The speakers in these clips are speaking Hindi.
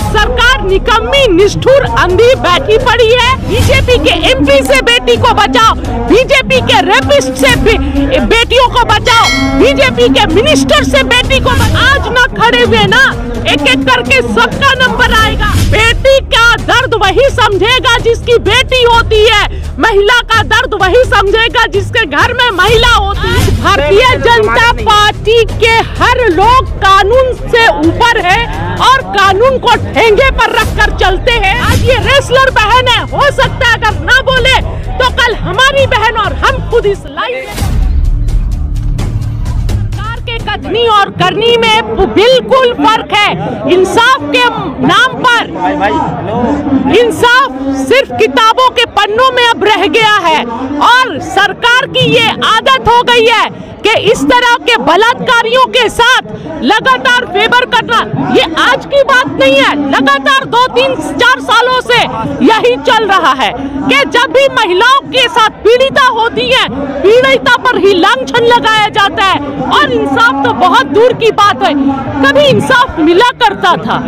सरकार निकम्मी निष्ठुर अंधी बैठी पड़ी है। बीजेपी के एमपी से बेटी को बचाओ, बीजेपी के रेपिस्ट से बेटियों को बचाओ, बीजेपी के मिनिस्टर से बेटी को आज न खड़े हुए ना, एक एक करके सबका नंबर आएगा। बेटी का दर्द वही समझेगा जिसकी बेटी होती है, महिला का दर्द वही समझेगा जिसके घर में महिला होती है। भारतीय जनता पार्टी के हर लोग कानून से ऊपर है और कानून को ठेंगे पर रखकर चलते हैं। आज ये रेसलर बहन है, हो सकता है अगर ना बोले तो कल हमारी बहन और हम खुद इस लाइफ कथनी और करनी में बिल्कुल फर्क है। इंसाफ के नाम पर इंसाफ सिर्फ किताबों के पन्नों में अब रह गया है और सरकार की ये आदत हो गई है कि इस तरह के बलात्कारियों के साथ लगातार फेवर करना। ये आज की बात नहीं है, लगातार 2, 3, 4 सालों से यही चल रहा है कि जब भी महिलाओं के साथ पीड़िता होती है, पीड़िता पर ही लांछन लगाया जाता है और इंसाफ तो बहुत दूर की बात है। कभी इंसाफ मिला करता था,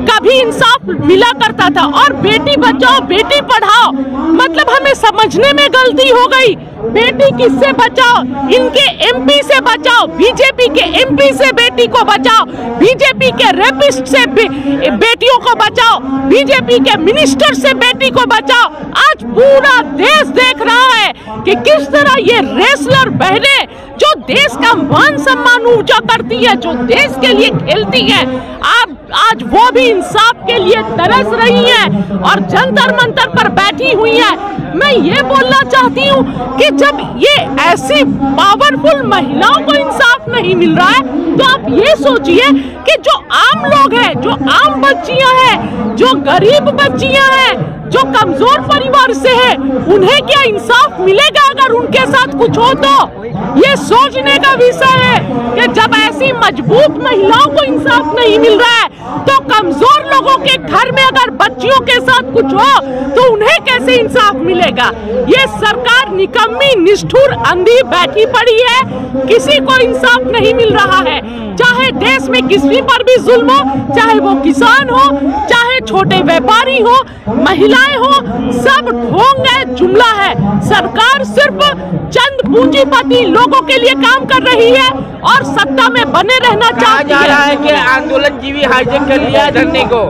कभी इंसाफ मिला करता था। और बेटी बचाओ बेटी पढ़ाओ मतलब हमें समझने में गलती हो गई। बेटी किससे बचाओ? इनके एमपी से बचाओ, बीजेपी के एमपी से बेटी को बचाओ, बीजेपी के रेपिस्ट से बेटियों को बचाओ, बीजेपी के मिनिस्टर से बेटी को बचाओ। आज पूरा देश देख रहा है कि किस तरह ये रेसलर बहनें जो देश का मान सम्मान ऊंचा करती है, जो देश के लिए खेलती है, आज वो भी इंसाफ के लिए तरस रही हैं और जंतर मंतर पर बैठी हुई हैं। मैं ये बोलना चाहती हूँ कि जब ये ऐसी पावरफुल महिलाओं को इंसाफ नहीं मिल रहा है तो आप ये सोचिए कि जो आम लोग हैं, जो आम बच्चियां हैं, जो गरीब बच्चियां हैं, जो कमजोर परिवार से है, उन्हें क्या इंसाफ मिलेगा अगर उनके साथ कुछ हो? तो ये सोचने का विषय है कि जब ऐसी मजबूत महिलाओं को इंसाफ नहीं मिल रहा है तो कमजोर लोगों के घर में अगर बच्चियों के साथ कुछ हो तो उन्हें कैसे इंसाफ मिलेगा? ये सरकार निकम्मी निष्ठुर अंधी बैठी पड़ी है, किसी को इंसाफ नहीं मिल रहा है। चाहे देश में किसी पर भी जुल्म हो, चाहे वो किसान हो, चाहे छोटे व्यापारी हो, महिलाएं हो, सब ढोंग है, जुमला है। सरकार सिर्फ चंद पूंजीपति लोगों के लिए काम कर रही है और सत्ता में बने रहना चाहती है। है कि आंदोलन जीवी हाईजेक कर लिया धरने को।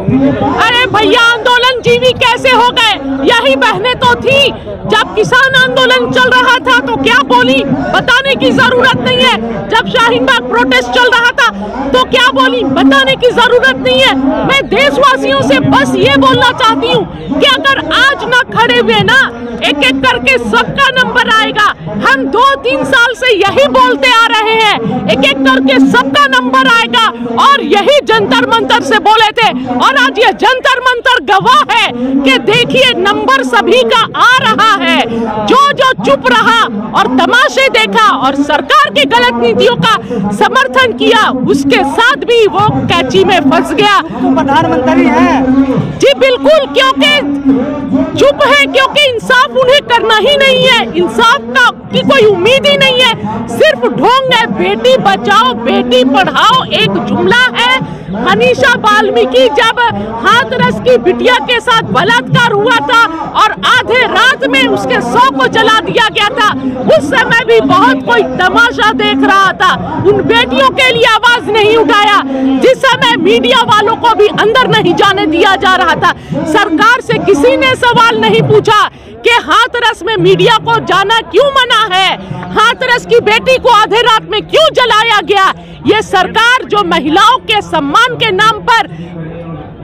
अरे भैया, आंदोलन जीवी कैसे हो गए? यही बहनें तो थी जब किसान आंदोलन चल रहा था तो क्या बोली, बताने की जरूरत नहीं है। जब शाहीन बाग प्रोटेस्ट चल रहा था तो क्या बोली, बताने की जरूरत नहीं है। मैं देशवासियों से बस ये बोलना चाहती हूँ कि अगर आज ना खड़े हुए ना, एक एक करके सबका नंबर आएगा। हम 2-3 साल से यही बोलते आ रहे हैं, एक एक करके सबका नंबर आएगा और यही जंतर मंतर से बोले थे और आज ये जंतर मंतर गवाह है कि देखिए नंबर सभी का आ रहा है। जो चुप रहा और तमाशे देखा और सरकार की गलत नीतियों का समर्थन किया, उसके साथ भी वो कैची में फंस गया। प्रधानमंत्री है जी बिल्कुल, क्योंकि चुप है, क्योंकि इंसाफ उन्हें करना ही नहीं है, इंसाफ का की कोई उम्मीद ही नहीं है, सिर्फ ढोंग है। बेटी बचाओ बेटी पढ़ाओ एक जुमला है। मनीषा वाल्मीकि जब हाथरस की बिटिया के साथ बलात्कार हुआ था और आधे रात में उसके शव को जला दिया गया था, उस समय भी बहुत कोई तमाशा देख रहा था, उन बेटियों के लिए आवाज नहीं उठाया। जिस समय मीडिया वालों को भी अंदर नहीं जाने दिया जा रहा था, सरकार से किसी ने सवाल नहीं पूछा कि हाथरस में मीडिया को जाना क्यों मना है, हाथरस की बेटी को आधे रात में क्यों जलाया गया। ये सरकार जो महिलाओं के सम्मान के नाम पर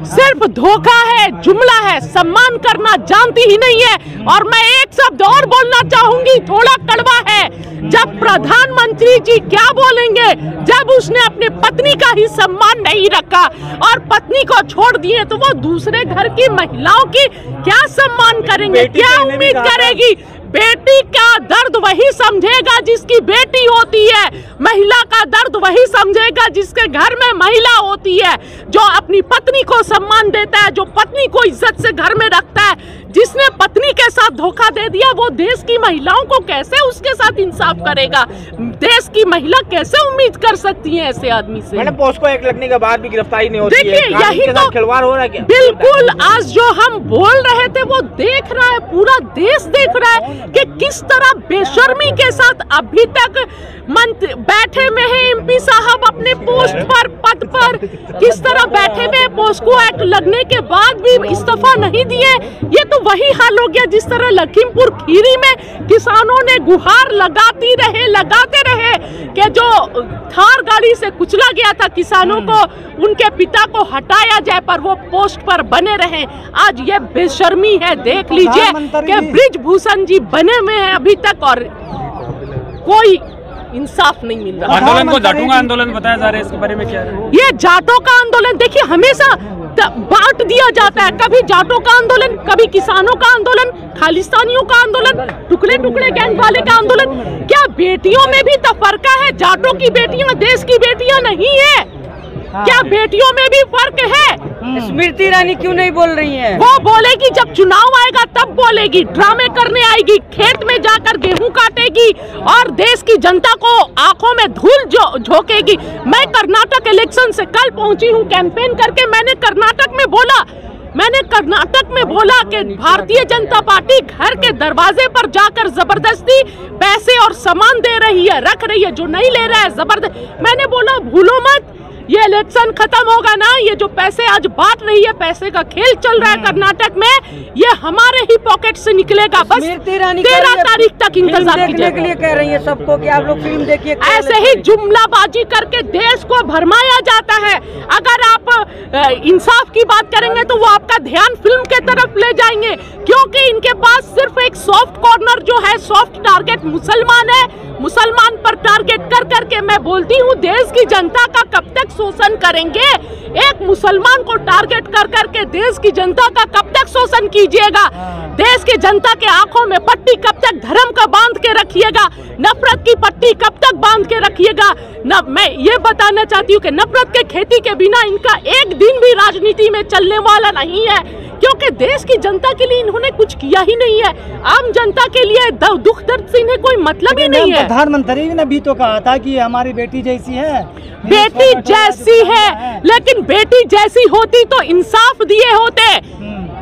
सिर्फ धोखा है, जुमला है, सम्मान करना जानती ही नहीं है। और मैं एक शब्द और बोलना चाहूंगी, थोड़ा कड़वा है। जब प्रधानमंत्री जी क्या बोलेंगे, जब उसने अपने पत्नी का ही सम्मान नहीं रखा और पत्नी को छोड़ दिए तो वो दूसरे घर की महिलाओं की क्या सम्मान करेंगे, क्या उम्मीद करेगी? बेटी का दर्द वही समझेगा जिसकी बेटी होती है, महिला का दर्द वही समझेगा जिसके घर में महिला होती है, जो अपनी पत्नी को सम्मान देता है, जो पत्नी को इज्जत से घर में रखता है। जिसने पत्नी के साथ धोखा दे दिया वो देश की महिलाओं को कैसे उसके साथ इंसाफ करेगा? देश की महिला कैसे उम्मीद कर सकती है ऐसे आदमी से? मैंने पोस्को एक्ट लगने के बाद भी गिरफ्तारी नहीं होती है। देखिए यही तो खिलवाड़ हो रहा है क्या? बिल्कुल, आज जो हम बोल रहे थे वो देख रहा है, पूरा देश देख रहा है कि किस तरह बेशर्मी के साथ अभी तक मंत्री बैठे में है, एमपी साहब अपने पोस्ट पर, पद पर किस तरह बैठे में, पोस्को एक्ट लगने के बाद भी इस्तीफा नहीं दिए। ये तो वही हाल हो गया जिस तरह लखीमपुर खीरी में किसानों ने गुहार लगाते रहे कि जो थार गाड़ी से कुचला गया था किसानों को, उनके पिता को हटाया जाए, पर वो पोस्ट पर बने रहे। आज ये बेशर्मी है, देख लीजिए कि ब्रिजभूषण जी बने में है अभी तक और कोई इंसाफ नहीं मिल रहा। आंदोलन को जाटों का आंदोलन बताया जा रहा है, इसके बारे में क्या है? ये जाटों का आंदोलन देखिए हमेशा बांट दिया जाता है, कभी जाटों का आंदोलन, कभी किसानों का आंदोलन, खालिस्तानियों का आंदोलन, टुकड़े टुकड़े गैंग वाले का आंदोलन। क्या बेटियों में भी तफरका है? जाटों की बेटियां देश की बेटियां नहीं है क्या? बेटियों में भी फर्क है। स्मृति ईरानी क्यों नहीं बोल रही हैं? वो बोलेगी जब चुनाव आएगा तब बोलेगी, ड्रामे करने आएगी, खेत में जाकर गेहूं काटेगी और देश की जनता को आंखों में धूल झोंकेगी। मैं कर्नाटक इलेक्शन से कल पहुंची हूं कैंपेन करके। मैंने कर्नाटक में बोला कि भारतीय जनता पार्टी घर के दरवाजे पर जाकर जबरदस्ती पैसे और सामान दे रही है, रख रही है, जो नहीं ले रहा है जबरदस्ती। मैंने बोला भूलो मत, ये इलेक्शन खत्म होगा ना, ये जो पैसे आज बांट रही है, पैसे का खेल चल रहा है कर्नाटक में, ये हमारे ही पॉकेट से निकलेगा। बस 13 तारीख तक इंतजार कीजिए। के लिए कह रही है सबको कि आप लोग फिल्म देखिए। ऐसे ही जुमलाबाजी करके देश को भरमाया जाता है। अगर आप इंसाफ की बात करेंगे तो वो आपका ध्यान फिल्म के तरफ ले जाएंगे, क्योंकि इनके पास सिर्फ एक सॉफ्ट कॉर्नर जो है, सॉफ्ट टारगेट मुसलमान है। मुसलमान पर टारगेट कर करके मैं बोलती हूँ देश की जनता का कब तक शोषण करेंगे? एक मुसलमान को टारगेट कर करके देश की जनता का कब तक शोषण कीजिएगा? देश की जनता के आंखों में पट्टी कब तक धर्म का बांध के रखिएगा? नफरत की पट्टी कब तक बांध के रखिएगा? मैं ये बताना चाहती हूँ कि नफरत के खेती के बिना इनका एक दिन भी राजनीति में चलने वाला नहीं है, क्योंकि देश की जनता के लिए इन्होंने कुछ किया ही नहीं है। आम जनता के लिए दुख दर्द से इन्हें कोई मतलब ही नहीं है। प्रधानमंत्री ने भी तो कहा था कि हमारी बेटी जैसी है, बेटी जैसी है, लेकिन बेटी जैसी होती तो इंसाफ दिए होते।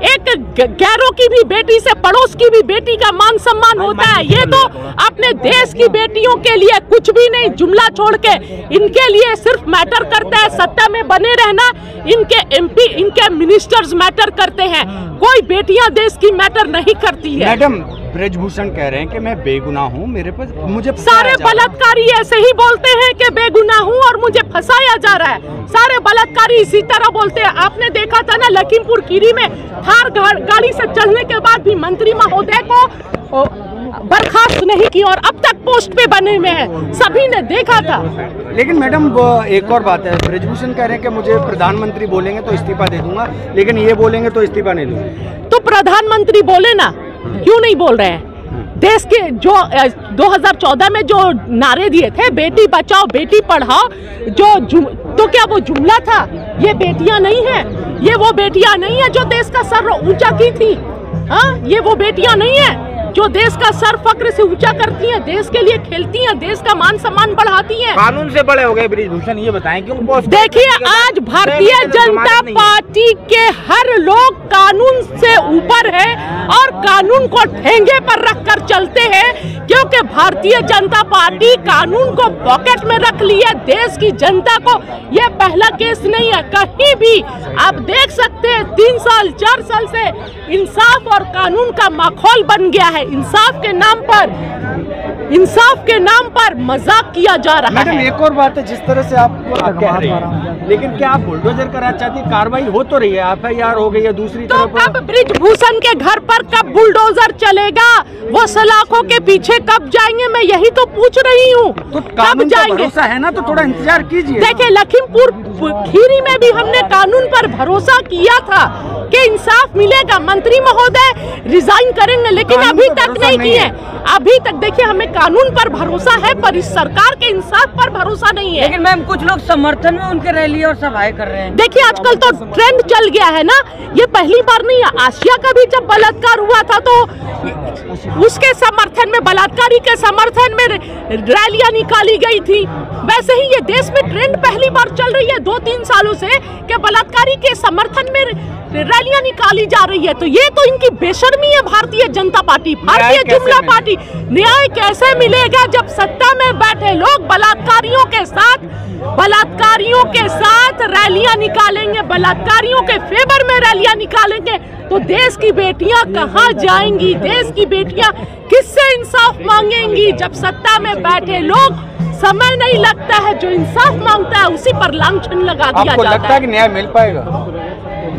एक गैरों की भी बेटी से पड़ोस की भी बेटी का मान सम्मान होता है। ये तो अपने देश की बेटियों के लिए कुछ भी नहीं, जुमला छोड़ के इनके लिए सिर्फ मैटर करता है सत्ता में बने रहना। इनके एमपी, इनके मिनिस्टर्स मैटर करते हैं, कोई बेटियां देश की मैटर नहीं करती है। मैडम ब्रिजभूषण कह रहे हैं कि मैं बेगुनाह हूँ, मेरे पर मुझे सारे बलात्कारी ऐसे ही बोलते हैं कि बेगुनाह हूँ और मुझे फंसाया जा रहा है। सारे बलात्कारी इसी तरह बोलते हैं। आपने देखा था ना लखीमपुर खीरी में थार गाड़ी से चढ़ने के बाद भी मंत्री महोदय को बर्खास्त नहीं की और अब तक पोस्ट पे बने में है, सभी ने देखा था। लेकिन मैडम एक और बात है, ब्रिजभूषण कह रहे हैं कि मुझे प्रधानमंत्री बोलेंगे तो इस्तीफा दे दूंगा, लेकिन ये बोलेंगे तो इस्तीफा नहीं दूंगा। तो प्रधानमंत्री बोले ना, क्यों नहीं बोल रहे हैं? देश के जो 2014 में जो नारे दिए थे, बेटी बचाओ बेटी पढ़ाओ, तो क्या वो जुमला था? ये बेटियां नहीं है, ये वो बेटियां नहीं है जो देश का सर ऊंचा की थी। हाँ, ये वो बेटियां नहीं है जो देश का सर फक्र से ऊंचा करती हैं, देश के लिए खेलती हैं, देश का मान सम्मान बढ़ाती हैं। कानून से बड़े हो गए ब्रिजभूषण, ये बताएं क्यों? देखिए आज भारतीय जनता पार्टी के हर लोग कानून से ऊपर है और कानून को ठेंगे पर रखकर चलते हैं, क्योंकि भारतीय जनता पार्टी कानून को पॉकेट में रख लिया। देश की जनता को यह पहला केस नहीं है, कहीं भी आप देख सकते हैं 3 साल 4 साल से इंसाफ और कानून का माहौल बन गया है। इंसाफ के नाम पर मजाक किया जा रहा है। मैडम एक और बात है, जिस तरह से आप कह रही हैं, लेकिन क्या आप बुलडोजर करा चाहती? कार्रवाई हो तो रही है, FIR हो गई है, दूसरी तो तरफ कब ब्रिजभूषण के घर पर कब बुलडोजर चलेगा? वो सलाखों के पीछे कब जाएंगे? मैं यही तो पूछ रही हूँ, तो कब जाएंगे? भरोसा है ना, तो थोड़ा इंतजार कीजिए। देखिए लखीमपुर खीरी में भी हमने कानून पर भरोसा किया था कि इंसाफ मिलेगा, मंत्री महोदय रिजाइन करेंगे, लेकिन अभी तक नहीं किए। अभी तक देखिए, हमें कानून पर भरोसा है पर इस सरकार के इंसाफ पर भरोसा नहीं है। लेकिन मैम कुछ लोग समर्थन में उनके रैली और सभाएं कर रहे हैं। देखिए, आजकल तो ट्रेंड चल गया है ना, ये पहली बार नहीं है। आसिया का भी जब बलात्कार हुआ था तो उसके समर्थन में, बलात्कारी के समर्थन में रैलियां निकाली गई थी। वैसे ही ये देश में ट्रेंड पहली बार चल रही है 2-3 सालों से कि बलात्कारी के समर्थन में रैलियां निकाली जा रही है। तो ये तो इनकी बेशर्मी है भारतीय जनता पार्टी, भारतीय जुमला पार्टी। न्याय कैसे मिलेगा जब सत्ता में बैठे लोग बलात्कारियों के साथ रैलियां निकालेंगे, बलात्कारियों के फेवर में रैलियां निकालेंगे, तो देश की बेटियां कहां जाएंगी? देश की बेटियां किससे इंसाफ मांगेंगी जब सत्ता में बैठे लोग, समय नहीं लगता है, जो इंसाफ मांगता है उसी पर लांछन लगा दिया आपको जाता लगता है कि न्याय मिल पाएगा?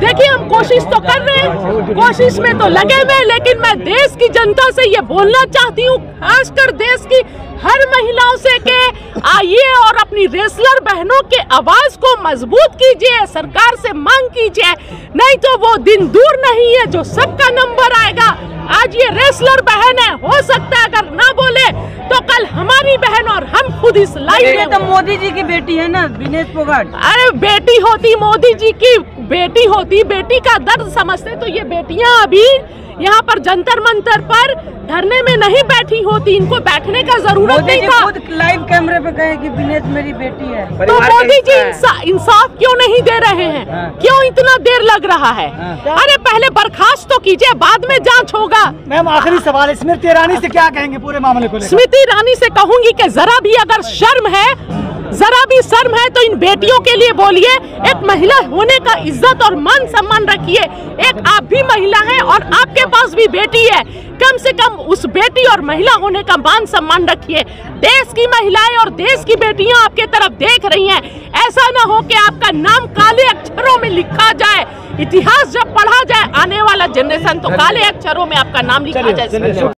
देखिए, हम कोशिश तो कर रहे हैं, कोशिश में तो लगे हुए, लेकिन मैं देश की जनता से ये बोलना चाहती हूँ, खासकर देश की हर महिलाओं से कि आइए और अपनी रेसलर बहनों के आवाज को मजबूत कीजिए, सरकार से मांग कीजिए, नहीं तो वो दिन दूर नहीं है जो सबका नंबर आएगा। आज ये रेसलर बहन है, हो सकता है अगर ना बोले तो कल हमारी बहन और हम खुद इस लाइन में। तो मोदी जी की बेटी है ना विनेश फोगाट। अरे बेटी होती, मोदी जी की बेटी होती, बेटी का दर्द समझते तो ये बेटियां अभी यहाँ पर जंतर मंतर पर धरने में नहीं बैठी होती, इनको बैठने का जरूरत नहीं था। खुद लाइव कैमरे पे कहे कि विनेश मेरी बेटी है। तो मोदी जी इंसाफ क्यों नहीं दे रहे हैं? क्यों इतना देर लग रहा है? अरे पहले बर्खास्त तो कीजिए, बाद में जांच होगा। मैम आखिरी सवाल, स्मृति ईरानी से क्या कहेंगे पूरे मामले को लेकर? स्मृति ईरानी से कहूंगी कि जरा भी अगर शर्म है तो इन बेटियों के लिए बोलिए। एक महिला होने का इज्जत और मान सम्मान रखिए। एक आप भी महिला हैं और आपके पास भी बेटी है, कम से कम उस बेटी और महिला होने का मान सम्मान रखिए। देश की महिलाएं और देश की बेटियां आपके तरफ देख रही हैं। ऐसा ना हो कि आपका नाम काले अक्षरों में लिखा जाए। इतिहास जब पढ़ा जाए आने वाला जनरेशन, तो काले अक्षरों में आपका नाम लिखा जाए।